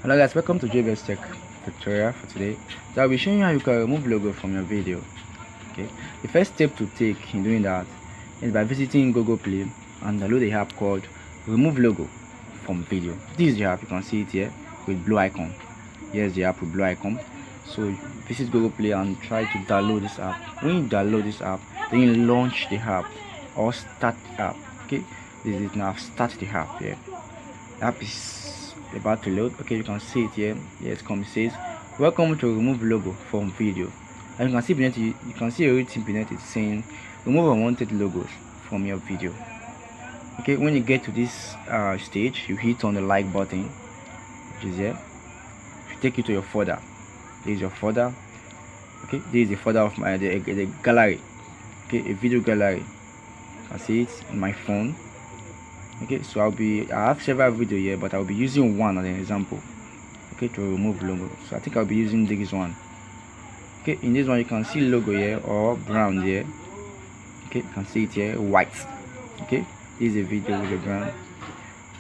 Hello guys, welcome to JBS Tech tutorial for today. So I'll be showing you how you can remove logo from your video. Okay, the first step to take in doing that is by visiting Google Play and download the app called Remove Logo from Video. This is the app, you can see it here with blue icon. Here's the app with blue icon. So visit Google Play and try to download this app. When you download this app, then you launch the app or start the app. Okay, this is it now. Start the app here. The app is about to load. Okay, you can see it here. Yes, it says welcome to remove logo from video, and you can see beneath you can see a written beneath it saying remove unwanted logos from your video. Okay, when you get to this stage, you hit on the like button, which is here. It take you to your folder. This is your folder. Okay, this is the folder of my the gallery. Okay, a video gallery. You can see it in my phone. Okay, so I have several videos here, but I'll be using one as an example, okay, to remove logo. So I think I'll be using this one. Okay, in this one you can see logo here or brown here. Okay, you can see it here white. Okay, this is a video with the brown.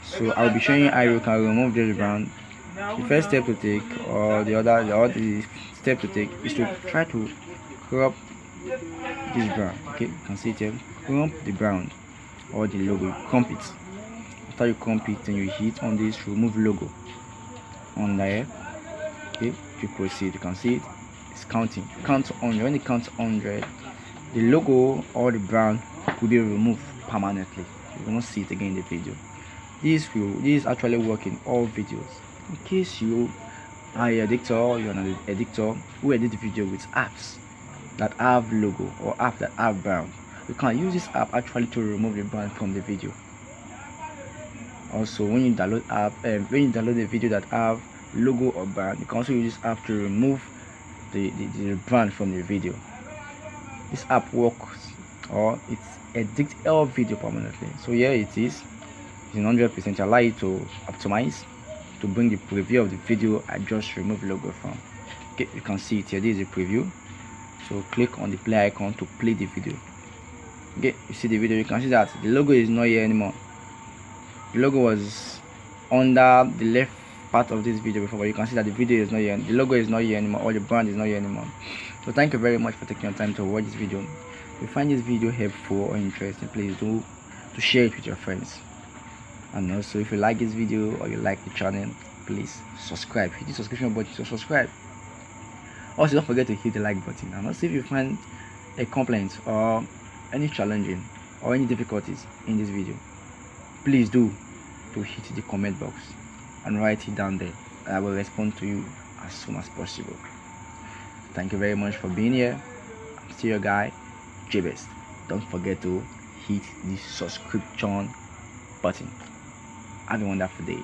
So I'll be showing you how you can remove this brown. The first step to take, or the step to take, is to try to crop this brown. Okay, you can see it here. Crop the brown or the logo. Crop it. After you crop it, then you hit on this remove logo on there. Okay, to proceed, you can see it. It's counting. Count 100. When it counts 100, the logo or the brand will be removed permanently. You will not see it again in the video. This is actually work in all videos. In case you are an editor or you're an editor who edit the video with apps that have logo or apps that have brand, you can use this app actually to remove the brand from the video. Also, when you download the video that have logo or brand, you can also use this app to remove the brand from the video. This app works, or it edits all video permanently. So here it is. It's 100%. Allow you to optimize to bring the preview of the video I just removed logo from. Okay, you can see it here. This is a preview. So click on the play icon to play the video. Okay, you see the video. You can see that the logo is not here anymore. The logo was under the left part of this video before, but you can see that the video is not here. The logo is not here anymore, or the brand is not here anymore. So thank you very much for taking your time to watch this video. If you find this video helpful or interesting, please do to share it with your friends. And also, if you like this video or you like the channel, please subscribe. Hit the subscription button to subscribe. Also, don't forget to hit the like button. And also, if you find a complaint or any challenging or any difficulties in this video, please do to hit the comment box and write it down there. I will respond to you as soon as possible. Thank you very much for being here. I'm still your guy, JBest. Don't forget to hit the subscription button. Have a wonderful day.